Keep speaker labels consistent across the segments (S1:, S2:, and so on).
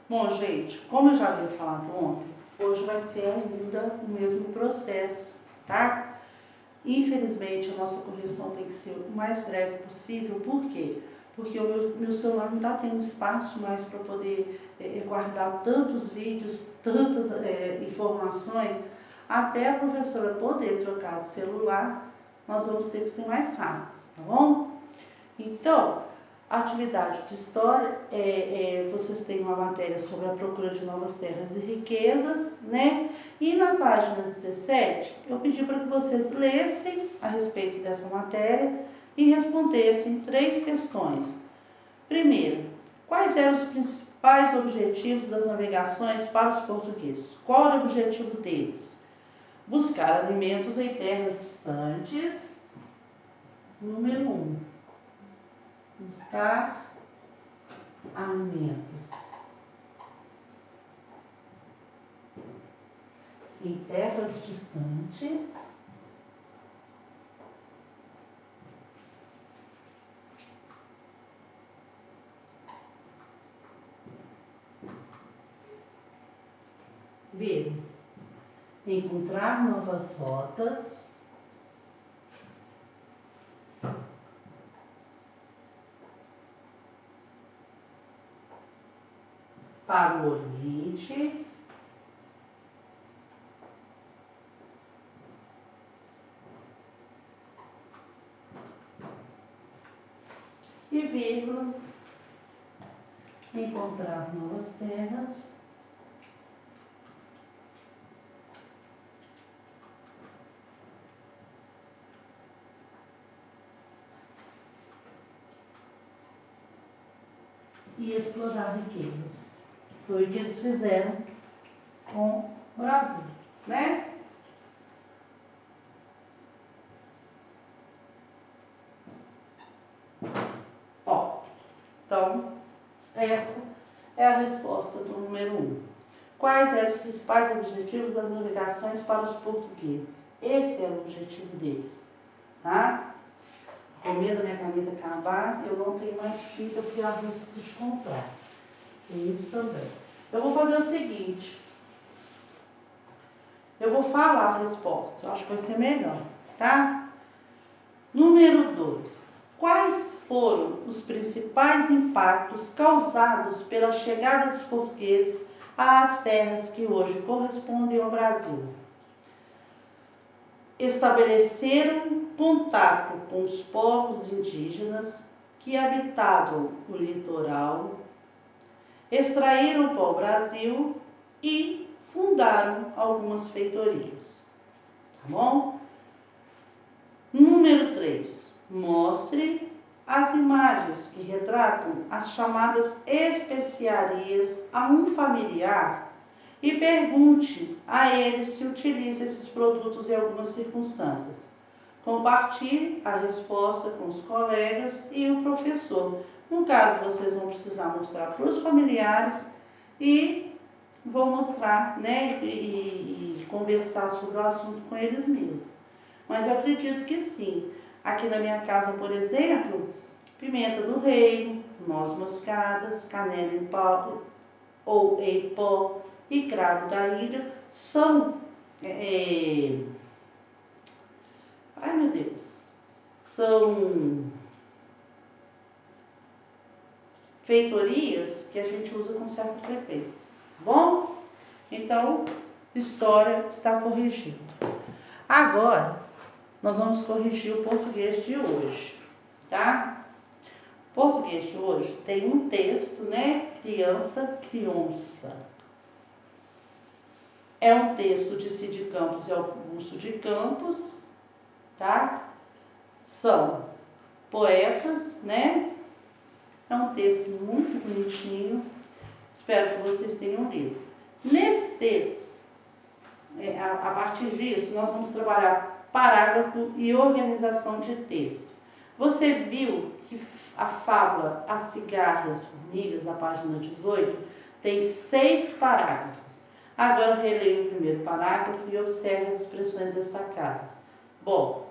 S1: Bom, gente, como eu já havia falado ontem, hoje vai ser ainda o mesmo processo, tá? Infelizmente, a nossa correção tem que ser o mais breve possível. Por quê? Porque o meu celular não está tendo espaço mais para poder guardar tantos vídeos, tantas informações. Até a professora poder trocar de celular, nós vamos ter que ser mais rápidos, tá bom? Então, a atividade de história, vocês têm uma matéria sobre a procura de novas terras e riquezas, né? E na página 17, eu pedi para que vocês lessem a respeito dessa matéria e respondessem 3 questões. Primeiro, quais eram os principais objetivos das navegações para os portugueses? Qual era o objetivo deles? Buscar alimentos em terras distantes. Número 1. Buscar alimentos em terras distantes. B. Encontrar novas rotas para o Oriente. E vírgula, encontrar novas terras e explorar riquezas. Foi o que eles fizeram com o Brasil, né? Ó, então, essa é a resposta do número 1. Quais eram os principais objetivos das navegações para os portugueses? Esse é o objetivo deles, tá? Com medo da minha caneta acabar, eu não tenho mais tinta, eu fui à risco de comprar. Isso também. Eu vou fazer o seguinte. Eu vou falar a resposta, eu acho que vai ser melhor, tá? Número 2. Quais foram os principais impactos causados pela chegada dos portugueses às terras que hoje correspondem ao Brasil? Estabeleceram contato com os povos indígenas que habitavam o litoral, extraíram pau-brasil e fundaram algumas feitorias. Tá bom? Número 3. Mostre as imagens que retratam as chamadas especiarias a um familiar e pergunte a ele se utiliza esses produtos em algumas circunstâncias. Compartilhe a resposta com os colegas e o professor. No caso, vocês vão precisar mostrar para os familiares e vão mostrar, né, e conversar sobre o assunto com eles mesmos. Mas eu acredito que sim. Aqui na minha casa, por exemplo, pimenta do reino, noz moscadas, canela em pó ou em pó e cravo da Índia são, ai meu Deus, são feitorias que a gente usa com certa frequência, tá bom? Então, história está corrigido. Agora, nós vamos corrigir o português de hoje, tá? O português de hoje tem um texto, né? Criança, criança. É um texto de Cid Campos e Augusto de Campos, tá? São poetas, né? É um texto muito bonitinho. Espero que vocês tenham lido. Nesses textos, a partir disso, nós vamos trabalhar parágrafo e organização de texto. Você viu que a fábula As Cigarras e as Formigas, na página 18, tem 6 parágrafos. Agora releia o primeiro parágrafo e observe as expressões destacadas. Bom,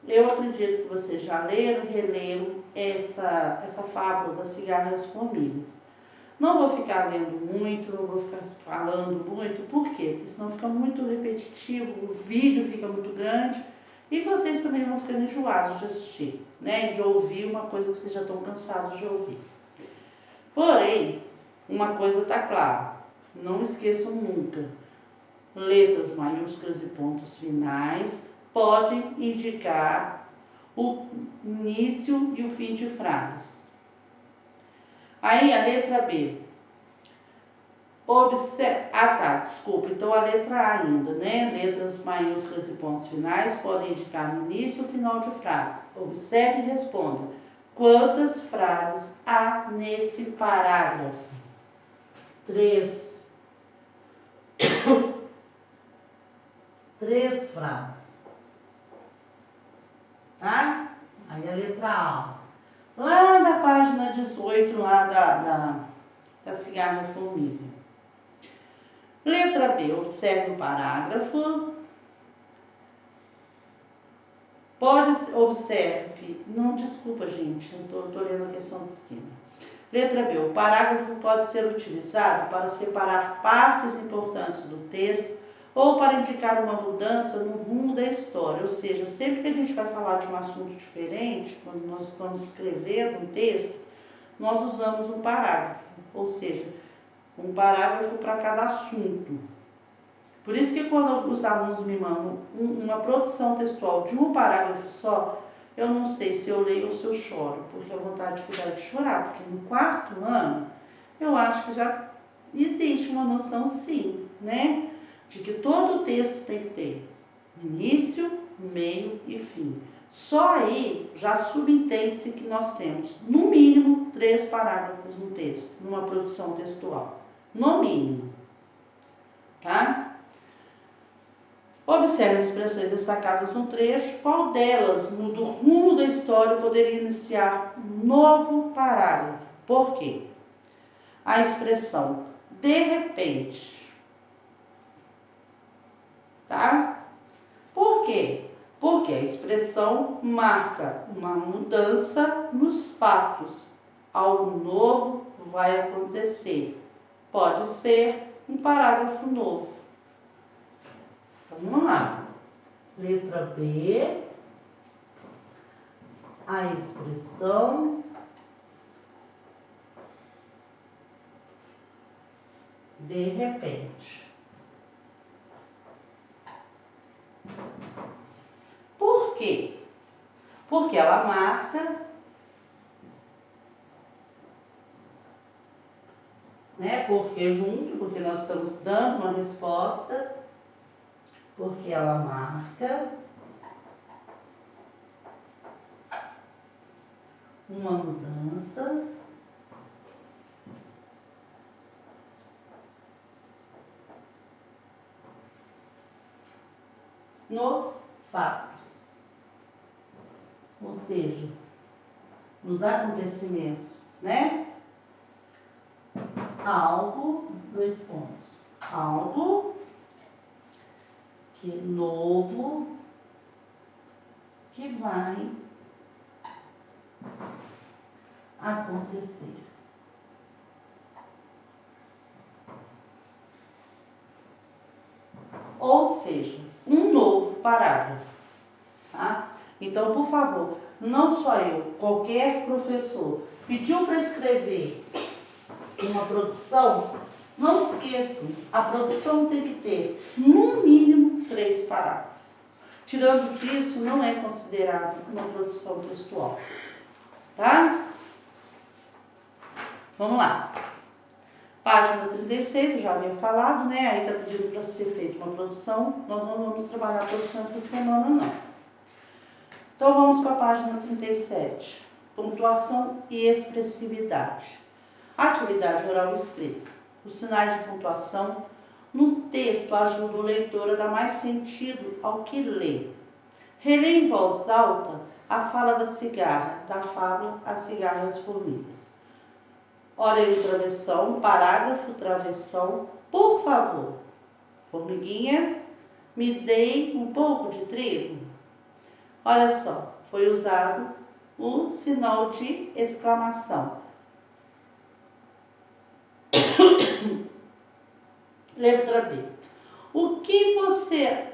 S1: eu acredito que vocês já leram e releram essa fábula das cigarras e as formigas. Não vou ficar lendo muito, não vou ficar falando muito. Por quê? Porque senão fica muito repetitivo, o vídeo fica muito grande e vocês também vão ficando enjoados de assistir, né? De ouvir uma coisa que vocês já estão cansados de ouvir. Porém, uma coisa está clara, não esqueçam nunca, letras maiúsculas e pontos finais podem indicar o início e o fim de frases. Aí a letra B. Desculpa, então a letra A ainda, né? Letras maiúsculas e pontos finais podem indicar no início e o final de frase. Observe e responda. Quantas frases há nesse parágrafo?
S2: 3. 3 frases.
S1: Tá?
S2: Aí a letra A.
S1: Lá da página 18, lá da cigarra formiga. Letra B, observe o parágrafo. Observe, não, desculpa gente, eu estou lendo a questão de cima. Letra B, o parágrafo pode ser utilizado para separar partes importantes do texto ou para indicar uma mudança no rumo da história. Ou seja, sempre que a gente vai falar de um assunto diferente, quando nós estamos escrevendo um texto, nós usamos um parágrafo, ou seja, um parágrafo para cada assunto. Por isso que quando os alunos me mandam uma produção textual de um parágrafo só, eu não sei se eu leio ou se eu choro, porque a vontade que dá de chorar, porque no 4º ano eu acho que já existe uma noção sim, né? De que todo texto tem que ter início, meio e fim. Só aí já subentende-se que nós temos, no mínimo, 3 parágrafos no texto, numa produção textual. No mínimo. Tá? Observe as expressões destacadas no trecho. Qual delas, do rumo da história, poderia iniciar um novo parágrafo? Por quê? A expressão de repente. Tá? Por quê? Porque a expressão marca uma mudança nos fatos. Algo novo vai acontecer. Pode ser um parágrafo novo. Vamos lá.
S2: Letra B. A expressão de repente.
S1: Por quê? Porque ela marca, né? Porque junto, porque nós estamos dando uma resposta,
S2: Porque ela marca
S1: uma mudança nos fatos, ou seja, nos acontecimentos, né? Algo, 2 pontos, algo que novo que vai acontecer. Ou seja, um novo parágrafo. Tá? Então, por favor, não só eu, qualquer professor pediu para escrever uma produção, não esqueçam, a produção tem que ter, no mínimo, 3 parágrafos. Tirando disso, não é considerado uma produção textual. Tá? Vamos lá. Página 36, eu já havia falado, né? Aí está pedindo para ser feita uma produção. Nós não vamos trabalhar a produção essa semana, não. Então, vamos para a página 37. Pontuação e expressividade. Atividade oral e escrita. Os sinais de pontuação no texto ajudam o leitor a dar mais sentido ao que lê. Relê em voz alta a fala da cigarra, da fábula A Cigarra e as Formigas. Olha aí o travessão, parágrafo, travessão. Por favor, formiguinhas, me deem um pouco de trigo. Olha só, foi usado o sinal de exclamação. Letra B.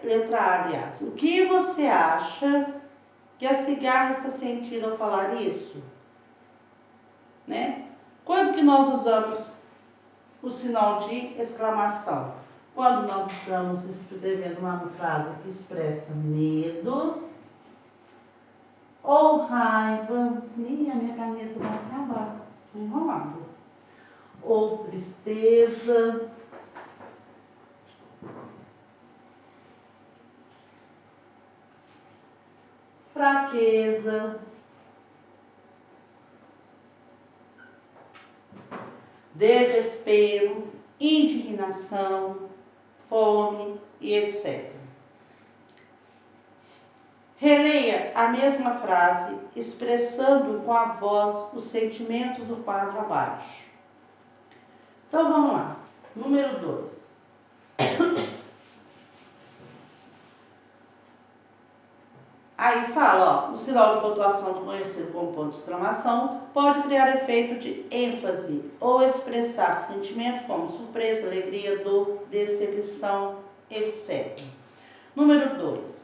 S1: Letra A, aliás. O que você acha que a cigarra está sentindo ao falar isso? Né? Quando que nós usamos o sinal de exclamação? Quando nós estamos escrevendo uma frase que expressa medo ou raiva. Ih, a minha caneta vai acabar. Estou enrolada. Ou tristeza. Fraqueza. Desespero, indignação, fome e etc. Releia a mesma frase, expressando com a voz os sentimentos do quadro abaixo. Então vamos lá. Número 2. Aí fala, ó, o sinal de pontuação, conhecido como ponto de exclamação, pode criar efeito de ênfase ou expressar sentimento como surpresa, alegria, dor, decepção, etc. Número 2.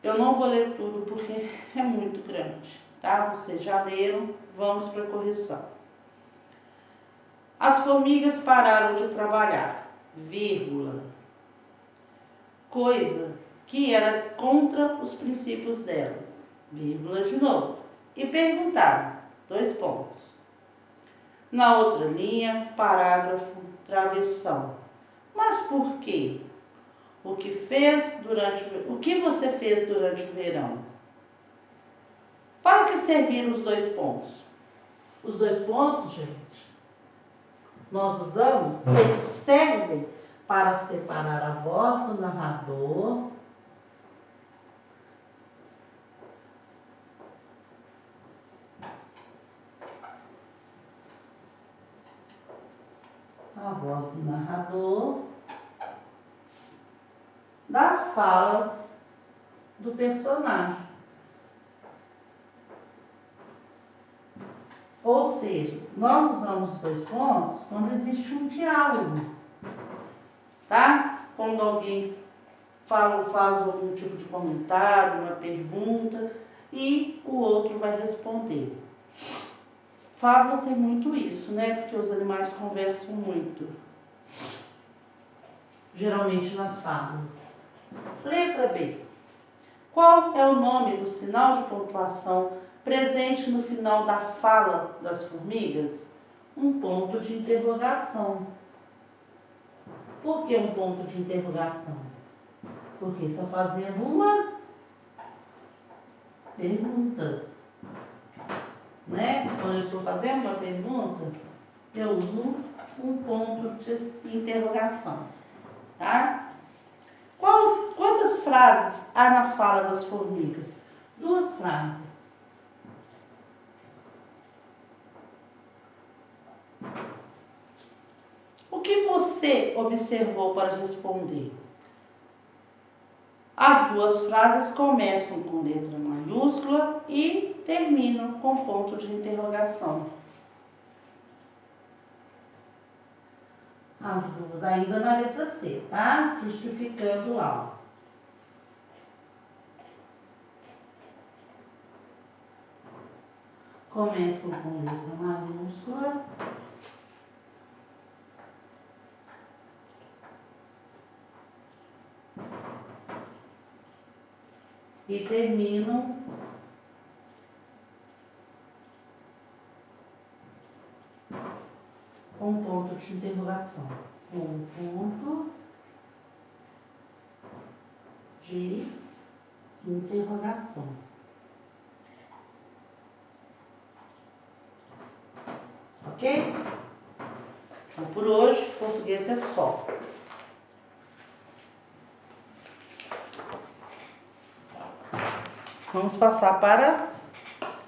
S1: Eu não vou ler tudo porque é muito grande, tá? Vocês já leram, vamos para a correção. As formigas pararam de trabalhar, vírgula, coisa que era contra os princípios delas, vírgula de novo, e perguntaram, 2 pontos. Na outra linha, parágrafo, travessão. Mas por quê? O que você fez durante o verão? Para que serviram os 2 pontos? Os 2 pontos, gente, nós usamos, eles servem para separar a voz do narrador da fala do personagem. Ou seja, nós usamos os 2 pontos quando existe um diálogo, tá? Quando alguém faz algum tipo de comentário, uma pergunta, e o outro vai responder. Fábula tem muito isso, né? Porque os animais conversam muito. Geralmente nas fábulas. Letra B. Qual é o nome do sinal de pontuação presente no final da fala das formigas? Um ponto de interrogação. Por que um ponto de interrogação? Porque está fazendo uma pergunta. Né? Quando eu estou fazendo uma pergunta, eu uso um ponto de interrogação. Tá? Quantas frases há na fala das formigas? 2 frases. O que você observou para responder? As 2 frases começam com letra maiúscula e terminam com ponto de interrogação. As 2 ainda na letra C, tá? Justificando lá. Começam com letra maiúscula. E terminam com ponto de interrogação. Um ponto de interrogação. Ok? Então, por hoje, português é só. Vamos passar para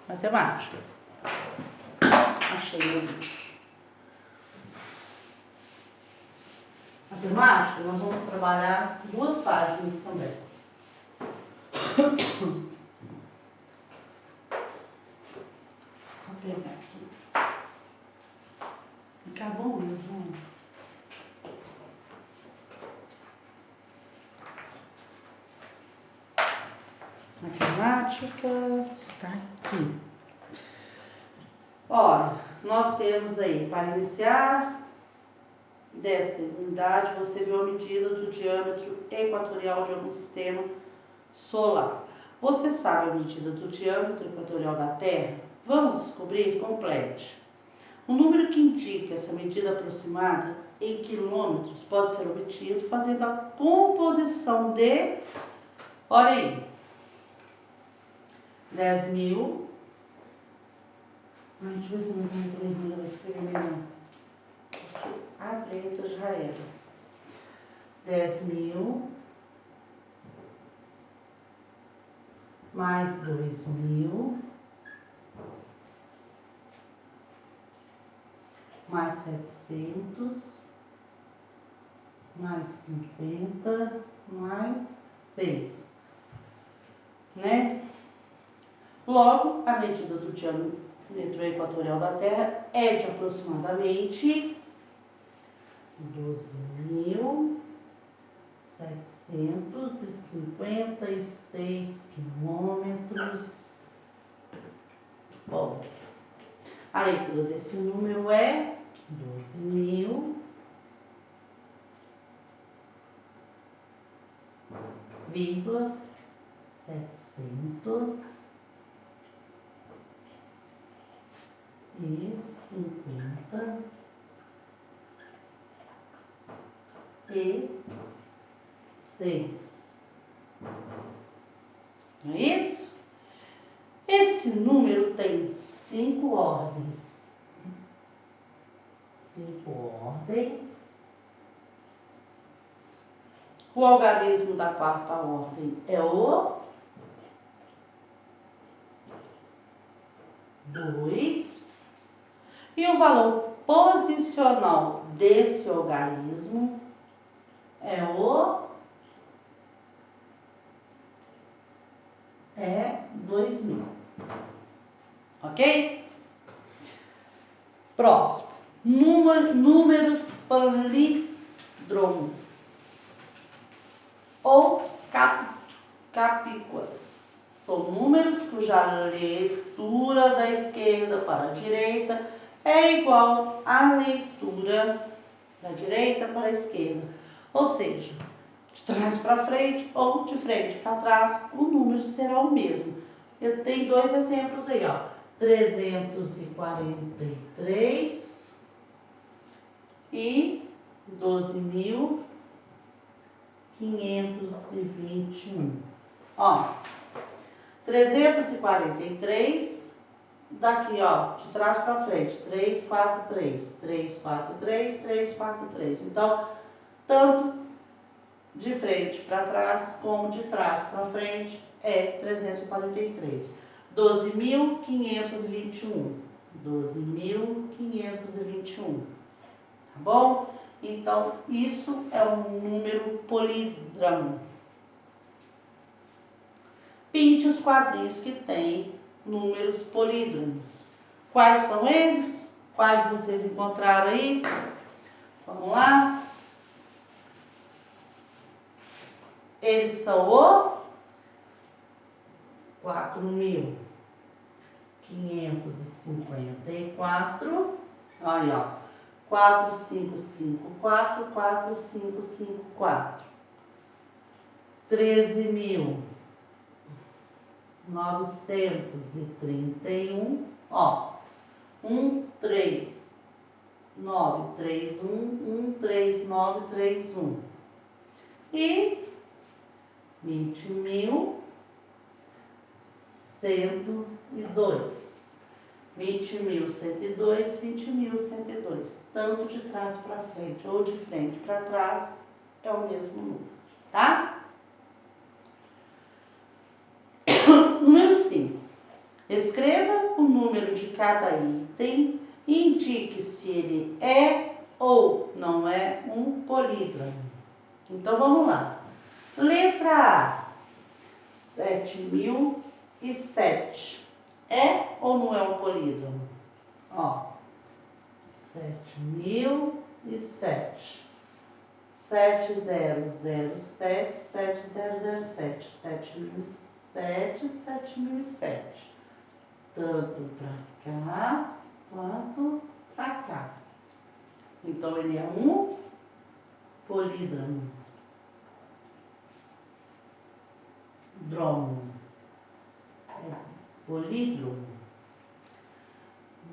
S1: matemática. Achei o livro. Matemática, nós vamos trabalhar 2 páginas também. Vou pegar aqui. Acabou mesmo. matemática está aqui. Olha, nós temos aí, para iniciar desta unidade, você viu a medida do diâmetro equatorial de algum sistema solar. Você sabe a medida do diâmetro equatorial da Terra? Vamos descobrir? Complete. O número que indica essa medida aproximada em quilômetros pode ser obtido fazendo a composição de, olha aí, 10.000. Deixa eu ver se não tem vai escrever melhor. Porque a letra já era. 10.000 mais 2.000 mais 700 mais 50 mais 6, né? Logo, a medida do diâmetro equatorial da Terra é de aproximadamente 12.756 quilômetros. Bom, a leitura desse número é 12.756. Não é isso? Esse número tem 5 ordens. 5 ordens. O algarismo da quarta ordem é o 2. E o valor posicional desse algarismo é o 2.000. Ok? Próximo. Números palíndromos ou capíquas. São números cuja leitura da esquerda para a direita é igual à leitura da direita para a esquerda. Ou seja, de trás para frente ou de frente para trás, o número será o mesmo. Eu tenho 2 exemplos aí, ó. 343 e 12.521. Ó, 343, daqui, ó, de trás para frente, 343, 343, 343. Então, tanto de frente para trás como de trás para frente é 343. 12.521. 12.521. Tá bom? Então, isso é um número polídromo. Pinte os quadrinhos que têm números polídromos. Quais são eles? Quais vocês encontraram aí? Vamos lá? Eles são o 4.554. Aí, ó. 4554, 4554. 13.931. Ó. 13931, 13931. E 20.102. 20.102, 20.102. Tanto de trás para frente ou de frente para trás é o mesmo número, tá? Número 5. Escreva o número de cada item e indique se ele é ou não é um polídromo. Então vamos lá. Letra A, 7.007. É ou não é um polídromo? Ó, 7.007. 7007, 7007, 7.007. 7, 7.007. Tanto para cá quanto para cá. Então, ele é um polídromo. Dromo. Polídromo.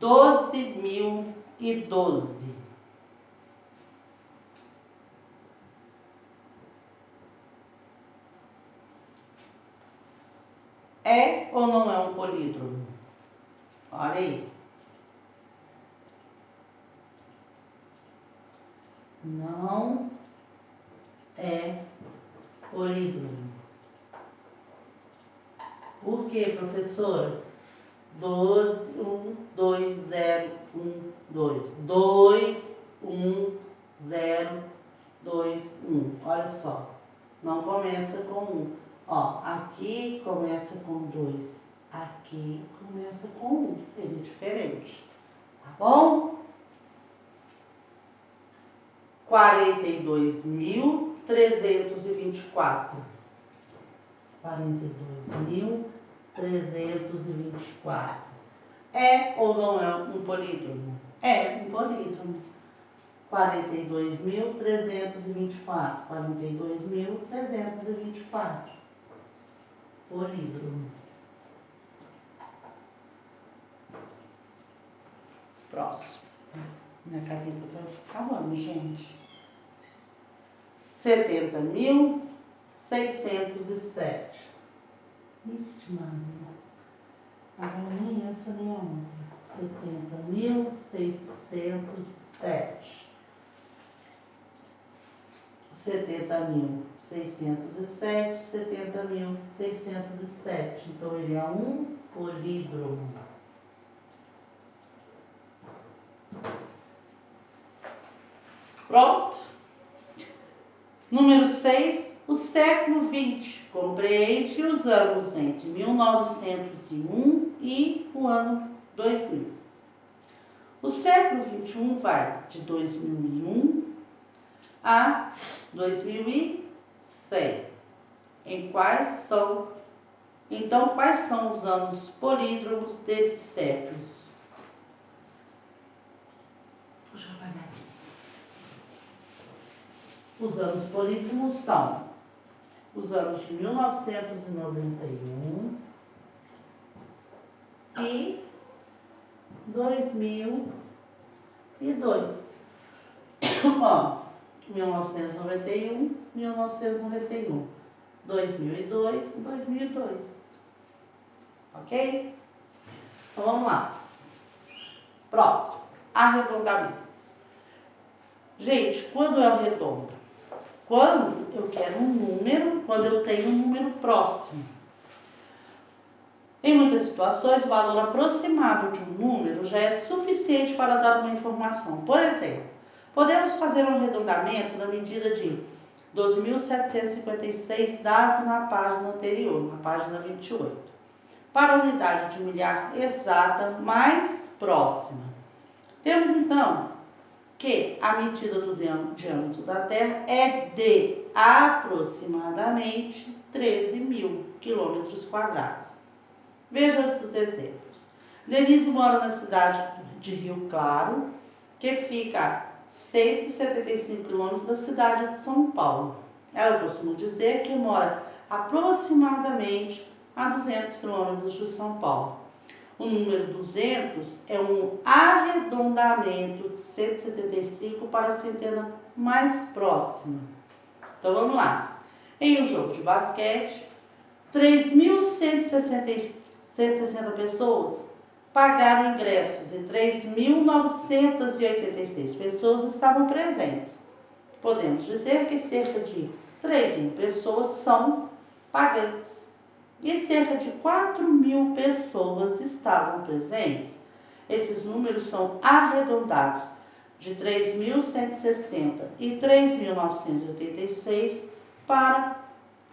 S1: 12.012. É ou não é um polídromo? Olha aí. Não é polídromo. Por quê, professor? 12, 1, 2, 0, 1, 2. 2, 1, 0, 2, 1. Olha só. Não começa com 1. Ó, aqui começa com 2. Aqui começa com 1. Ele é diferente. Tá bom? 42.324. 42.324. É ou não é um polídromo? É um polídromo. 42.324. 42.324. Polídromo. Próximo. Minha caneta tá acabando, gente. 70.607. Ixi, Maria. Agora nem essa nem a outra. 70.607. 70.607, 70.607. Então, ele é um polídromo. Pronto. Número 6. O século XX compreende os anos entre 1901 e o ano 2000. O século XXI vai de 2001 a 2100. Então, quais são os anos polídromos desses séculos? Deixa eu apagar aqui. Os anos polídromos são os anos de 1991 e 2002. Ó, 1991, 1991. 2002, 2002. Ok? Então, vamos lá. Próximo. Arredondamentos. Gente, quando eu arredondo? Quando eu quero um número, quando eu tenho um número próximo. Em muitas situações, o valor aproximado de um número já é suficiente para dar uma informação. Por exemplo, podemos fazer um arredondamento na medida de 12.756 dado na página anterior, na página 28, para a unidade de milhar exata mais próxima. Temos então que a medida do diâmetro da Terra é de aproximadamente 13.000 quilômetros quadrados. Veja os exemplos. Denise mora na cidade de Rio Claro, que fica a 175 quilômetros da cidade de São Paulo. Ela costuma dizer que mora aproximadamente a 200 quilômetros de São Paulo. O número 200 é um arredondamento de 175 para a centena mais próxima. Então, vamos lá. Em um jogo de basquete, 3.160 pessoas pagaram ingressos e 3.986 pessoas estavam presentes. Podemos dizer que cerca de 3.000 pessoas são pagantes e cerca de 4.000 pessoas estavam presentes. Esses números são arredondados de 3.160 e 3.986 para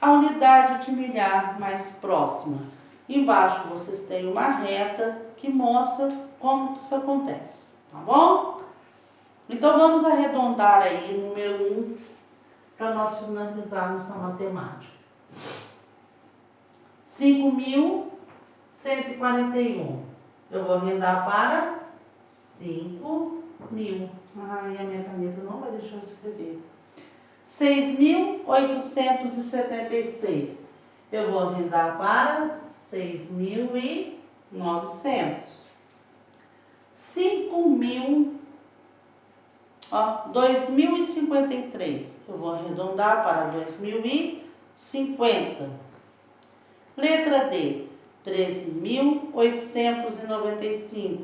S1: a unidade de milhar mais próxima. Embaixo vocês têm uma reta que mostra como isso acontece, tá bom? Então vamos arredondar aí o número 1 para nós finalizarmos a matemática. 5.141. Eu vou arredondar para 5.000. Ai, a minha caneta não vai deixar eu escrever. 6.876. Eu vou arredondar para 6.900. 2.053. Eu vou arredondar para 2.050. Letra D, 13.895.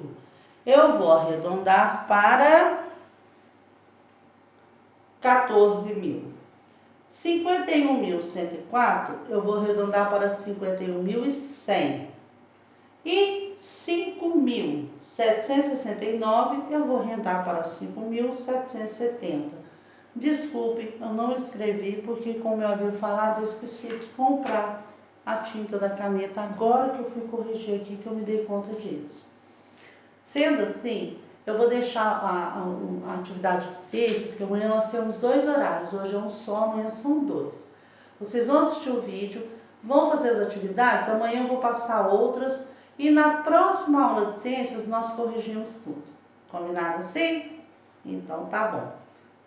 S1: Eu vou arredondar para 14.000. 51.104, eu vou arredondar para 51.100. E 5.769, eu vou arredondar para 5.770. Desculpe, eu não escrevi porque, como eu havia falado, eu esqueci de comprar a tinta da caneta agora que eu fui corrigir aqui, que eu me dei conta disso. Sendo assim, eu vou deixar a atividade de ciências, que amanhã nós temos 2 horários, hoje é um só, amanhã são 2. Vocês vão assistir o vídeo, vão fazer as atividades, amanhã eu vou passar outras e na próxima aula de ciências nós corrigimos tudo. Combinado assim? Então tá bom.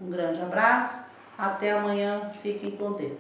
S1: Um grande abraço, até amanhã, fiquem com Deus.